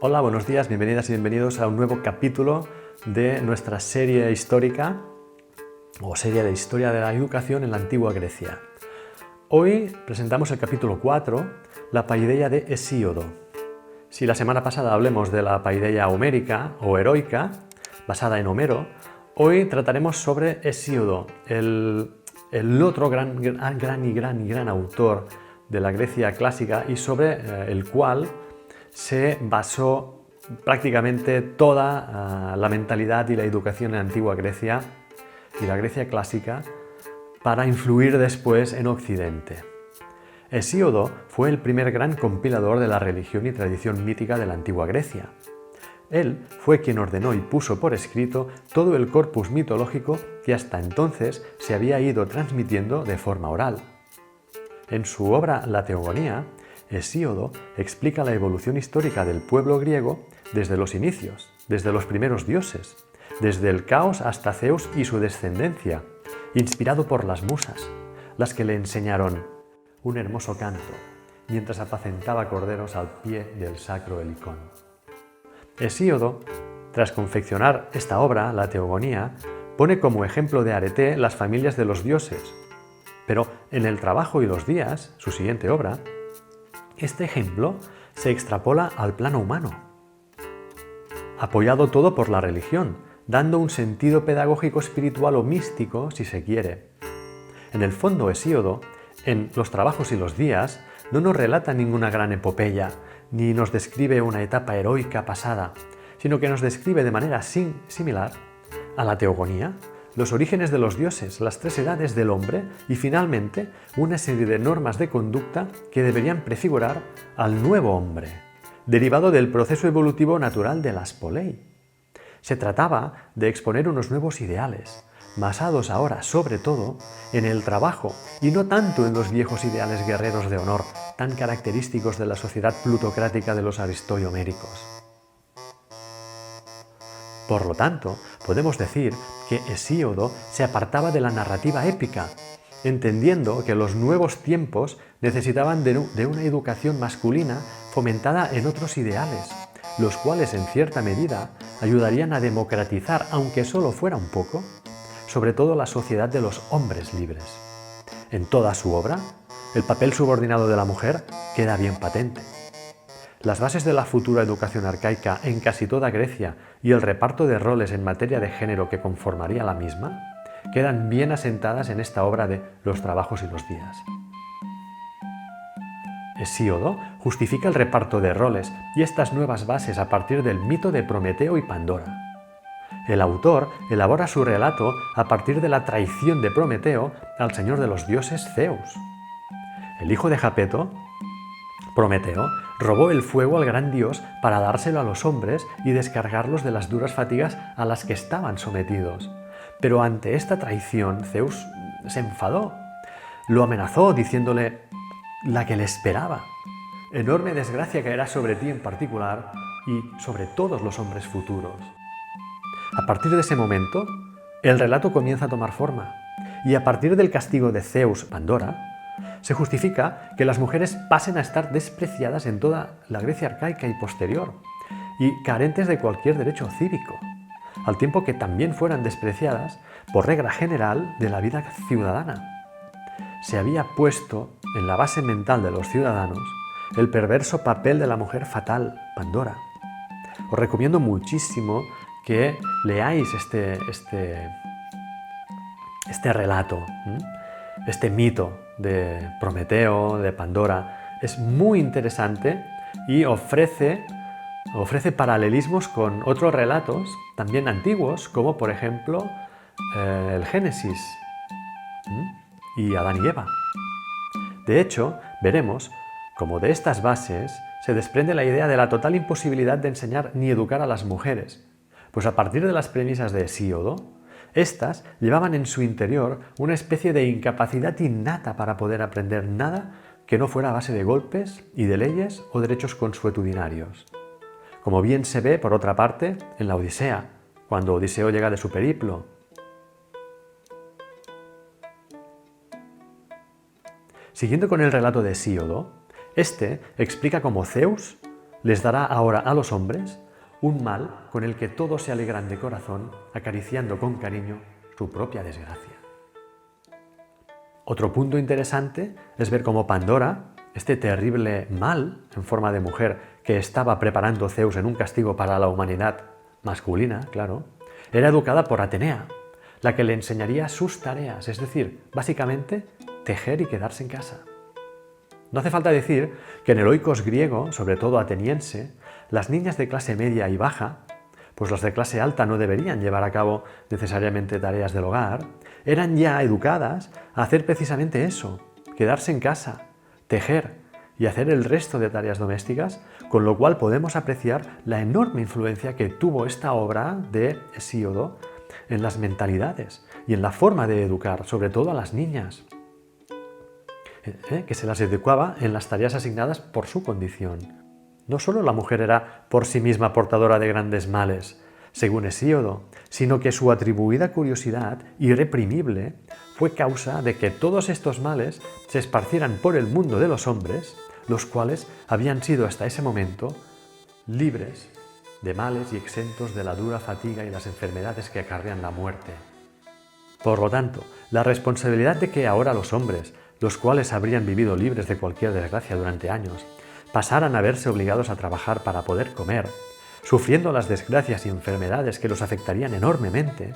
Hola, buenos días, bienvenidas y bienvenidos a un nuevo capítulo de nuestra serie histórica o serie de historia de la educación en la antigua Grecia. Hoy presentamos el capítulo 4, la paideia de Hesíodo. Si la semana pasada hablemos de la paideia homérica o heroica, basada en Homero, hoy trataremos sobre Hesíodo, el otro gran autor de la Grecia clásica y sobre el cual se basó prácticamente toda la mentalidad y la educación en la antigua Grecia y la Grecia clásica para influir después en Occidente. Hesíodo fue el primer gran compilador de la religión y tradición mítica de la antigua Grecia. Él fue quien ordenó y puso por escrito todo el corpus mitológico que hasta entonces se había ido transmitiendo de forma oral. En su obra La Teogonía, Hesíodo explica la evolución histórica del pueblo griego desde los inicios, desde los primeros dioses, desde el caos hasta Zeus y su descendencia, inspirado por las musas, las que le enseñaron un hermoso canto mientras apacentaba corderos al pie del sacro Helicón. Hesíodo, tras confeccionar esta obra, la Teogonía, pone como ejemplo de arete las familias de los dioses, pero en El trabajo y los días, su siguiente obra, este ejemplo se extrapola al plano humano, apoyado todo por la religión, dando un sentido pedagógico, espiritual o místico, si se quiere. En el fondo, Hesíodo, en Los trabajos y los días, no nos relata ninguna gran epopeya, ni nos describe una etapa heroica pasada, sino que nos describe de manera similar a la Teogonía los orígenes de los dioses, las tres edades del hombre y finalmente una serie de normas de conducta que deberían prefigurar al nuevo hombre, derivado del proceso evolutivo natural de las polei. Se trataba de exponer unos nuevos ideales, basados ahora sobre todo en el trabajo y no tanto en los viejos ideales guerreros de honor tan característicos de la sociedad plutocrática de los aristoioméricos. Por lo tanto, podemos decir que Hesíodo se apartaba de la narrativa épica, entendiendo que los nuevos tiempos necesitaban de una educación masculina fomentada en otros ideales, los cuales en cierta medida ayudarían a democratizar, aunque solo fuera un poco, sobre todo la sociedad de los hombres libres. En toda su obra, el papel subordinado de la mujer queda bien patente. Las bases de la futura educación arcaica en casi toda Grecia y el reparto de roles en materia de género que conformaría la misma quedan bien asentadas en esta obra de Los trabajos y los días. Hesíodo justifica el reparto de roles y estas nuevas bases a partir del mito de Prometeo y Pandora. El autor elabora su relato a partir de la traición de Prometeo al señor de los dioses Zeus. El hijo de Japeto, Prometeo, robó el fuego al gran dios para dárselo a los hombres y descargarlos de las duras fatigas a las que estaban sometidos. Pero ante esta traición, Zeus se enfadó. Lo amenazó diciéndole la que le esperaba. Enorme desgracia caerá sobre ti en particular y sobre todos los hombres futuros. A partir de ese momento, el relato comienza a tomar forma y a partir del castigo de Zeus, Pandora, se justifica que las mujeres pasen a estar despreciadas en toda la Grecia arcaica y posterior y carentes de cualquier derecho cívico, al tiempo que también fueran despreciadas por regla general de la vida ciudadana. Se había puesto en la base mental de los ciudadanos el perverso papel de la mujer fatal, Pandora. Os recomiendo muchísimo que leáis este relato, este mito de Prometeo, de Pandora. Es muy interesante y ofrece paralelismos con otros relatos también antiguos, como por ejemplo el Génesis y Adán y Eva. De hecho, veremos cómo de estas bases se desprende la idea de la total imposibilidad de enseñar ni educar a las mujeres, pues a partir de las premisas de Hesíodo, estas llevaban en su interior una especie de incapacidad innata para poder aprender nada que no fuera a base de golpes y de leyes o derechos consuetudinarios. Como bien se ve, por otra parte, en la Odisea, cuando Odiseo llega de su periplo. Siguiendo con el relato de Hesíodo, este explica cómo Zeus les dará ahora a los hombres un mal con el que todos se alegran de corazón, acariciando con cariño su propia desgracia. Otro punto interesante es ver cómo Pandora, este terrible mal en forma de mujer que estaba preparando Zeus en un castigo para la humanidad masculina, claro, era educada por Atenea, la que le enseñaría sus tareas, es decir, básicamente tejer y quedarse en casa. No hace falta decir que en el oikos griego, sobre todo ateniense, las niñas de clase media y baja, pues las de clase alta no deberían llevar a cabo necesariamente tareas del hogar, eran ya educadas a hacer precisamente eso, quedarse en casa, tejer y hacer el resto de tareas domésticas, con lo cual podemos apreciar la enorme influencia que tuvo esta obra de Hesíodo en las mentalidades y en la forma de educar, sobre todo a las niñas, que se las educaba en las tareas asignadas por su condición. No solo la mujer era por sí misma portadora de grandes males, según Hesíodo, sino que su atribuida curiosidad irreprimible fue causa de que todos estos males se esparcieran por el mundo de los hombres, los cuales habían sido hasta ese momento libres de males y exentos de la dura fatiga y las enfermedades que acarrean la muerte. Por lo tanto, la responsabilidad de que ahora los hombres, los cuales habrían vivido libres de cualquier desgracia durante años, pasaran a verse obligados a trabajar para poder comer, sufriendo las desgracias y enfermedades que los afectarían enormemente,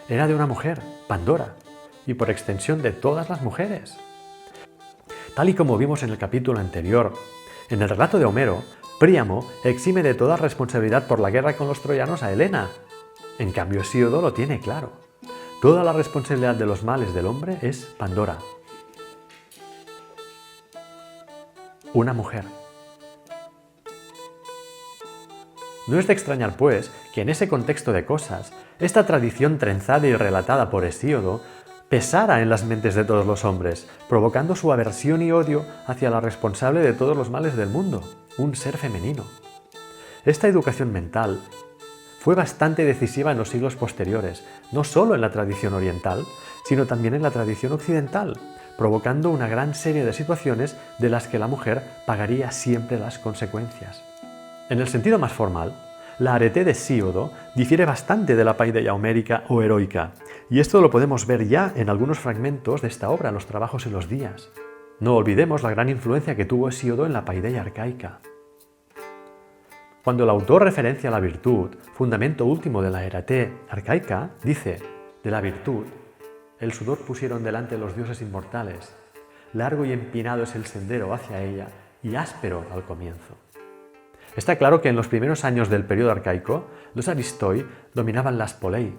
era de una mujer, Pandora, y por extensión de todas las mujeres. Tal y como vimos en el capítulo anterior, en el relato de Homero, Príamo exime de toda responsabilidad por la guerra con los troyanos a Helena. En cambio, Hesíodo lo tiene claro. Toda la responsabilidad de los males del hombre es Pandora. Una mujer. No es de extrañar, pues, que en ese contexto de cosas, esta tradición trenzada y relatada por Hesíodo pesara en las mentes de todos los hombres, provocando su aversión y odio hacia la responsable de todos los males del mundo, un ser femenino. Esta educación mental fue bastante decisiva en los siglos posteriores, no solo en la tradición oriental, sino también en la tradición occidental, provocando una gran serie de situaciones de las que la mujer pagaría siempre las consecuencias. En el sentido más formal, la arete de Hesíodo difiere bastante de la paideia homérica o heroica, y esto lo podemos ver ya en algunos fragmentos de esta obra, Los trabajos y los días. No olvidemos la gran influencia que tuvo Hesíodo en la paideia arcaica. Cuando el autor referencia a la virtud, fundamento último de la arete arcaica, dice: de la virtud, el sudor pusieron delante los dioses inmortales, largo y empinado es el sendero hacia ella y áspero al comienzo. Está claro que en los primeros años del periodo arcaico, los aristoi dominaban las polei,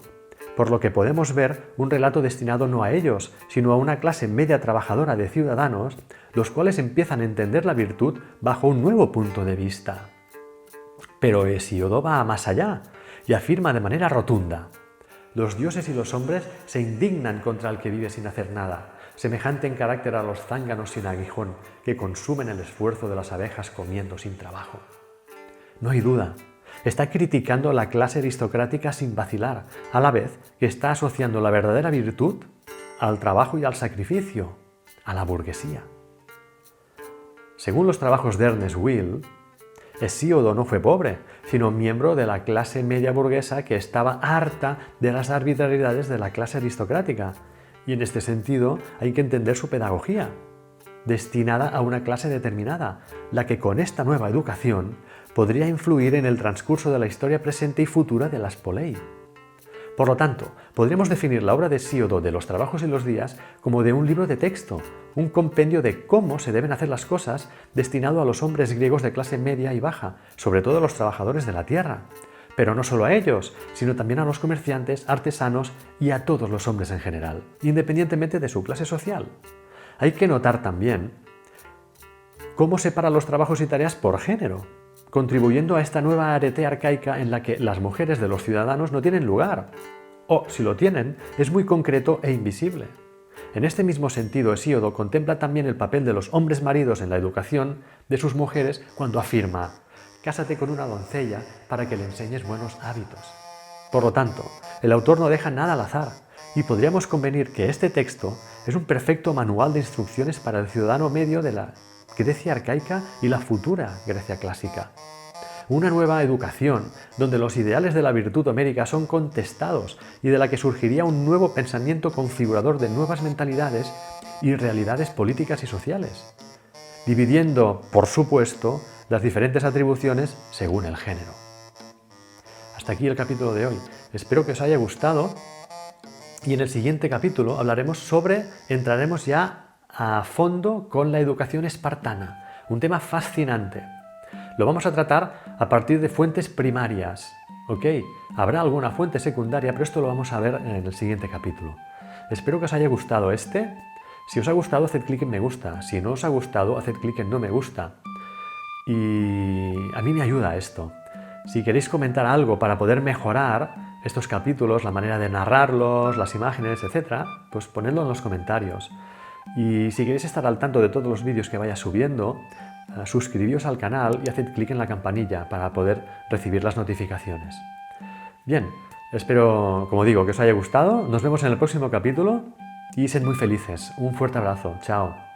por lo que podemos ver un relato destinado no a ellos, sino a una clase media trabajadora de ciudadanos, los cuales empiezan a entender la virtud bajo un nuevo punto de vista. Pero Hesíodo va más allá y afirma de manera rotunda: los dioses y los hombres se indignan contra el que vive sin hacer nada, semejante en carácter a los zánganos sin aguijón que consumen el esfuerzo de las abejas comiendo sin trabajo. No hay duda, está criticando a la clase aristocrática sin vacilar, a la vez que está asociando la verdadera virtud al trabajo y al sacrificio, a la burguesía. Según los trabajos de Ernest Will, Hesíodo no fue pobre, sino miembro de la clase media burguesa que estaba harta de las arbitrariedades de la clase aristocrática, y en este sentido hay que entender su pedagogía, destinada a una clase determinada, la que con esta nueva educación podría influir en el transcurso de la historia presente y futura de las polei. Por lo tanto, podríamos definir la obra de Hesíodo de Los trabajos y los días como de un libro de texto, un compendio de cómo se deben hacer las cosas destinado a los hombres griegos de clase media y baja, sobre todo a los trabajadores de la tierra, pero no solo a ellos, sino también a los comerciantes, artesanos y a todos los hombres en general, independientemente de su clase social. Hay que notar también cómo separa los trabajos y tareas por género, contribuyendo a esta nueva arete arcaica en la que las mujeres de los ciudadanos no tienen lugar, o, si lo tienen, es muy concreto e invisible. En este mismo sentido, Hesíodo contempla también el papel de los hombres maridos en la educación de sus mujeres cuando afirma: «Cásate con una doncella para que le enseñes buenos hábitos». Por lo tanto, el autor no deja nada al azar, y podríamos convenir que este texto es un perfecto manual de instrucciones para el ciudadano medio de la Grecia arcaica y la futura Grecia clásica. una nueva educación, donde los ideales de la virtud homérica son contestados y de la que surgiría un nuevo pensamiento configurador de nuevas mentalidades y realidades políticas y sociales, dividiendo, por supuesto, las diferentes atribuciones según el género. Hasta aquí el capítulo de hoy. Espero que os haya gustado y en el siguiente capítulo entraremos ya a fondo con la educación espartana, un tema fascinante. Lo vamos a tratar a partir de fuentes primarias, ¿ok? Habrá alguna fuente secundaria, pero esto lo vamos a ver en el siguiente capítulo. Espero que os haya gustado este. Si os ha gustado, haced clic en me gusta. Si no os ha gustado, haced clic en no me gusta. Y a mí me ayuda esto. Si queréis comentar algo para poder mejorar estos capítulos, la manera de narrarlos, las imágenes, etc., pues ponedlo en los comentarios. Y si queréis estar al tanto de todos los vídeos que vaya subiendo, suscribíos al canal y haced clic en la campanilla para poder recibir las notificaciones. Bien, espero, como digo, que os haya gustado. Nos vemos en el próximo capítulo y sed muy felices. Un fuerte abrazo. Chao.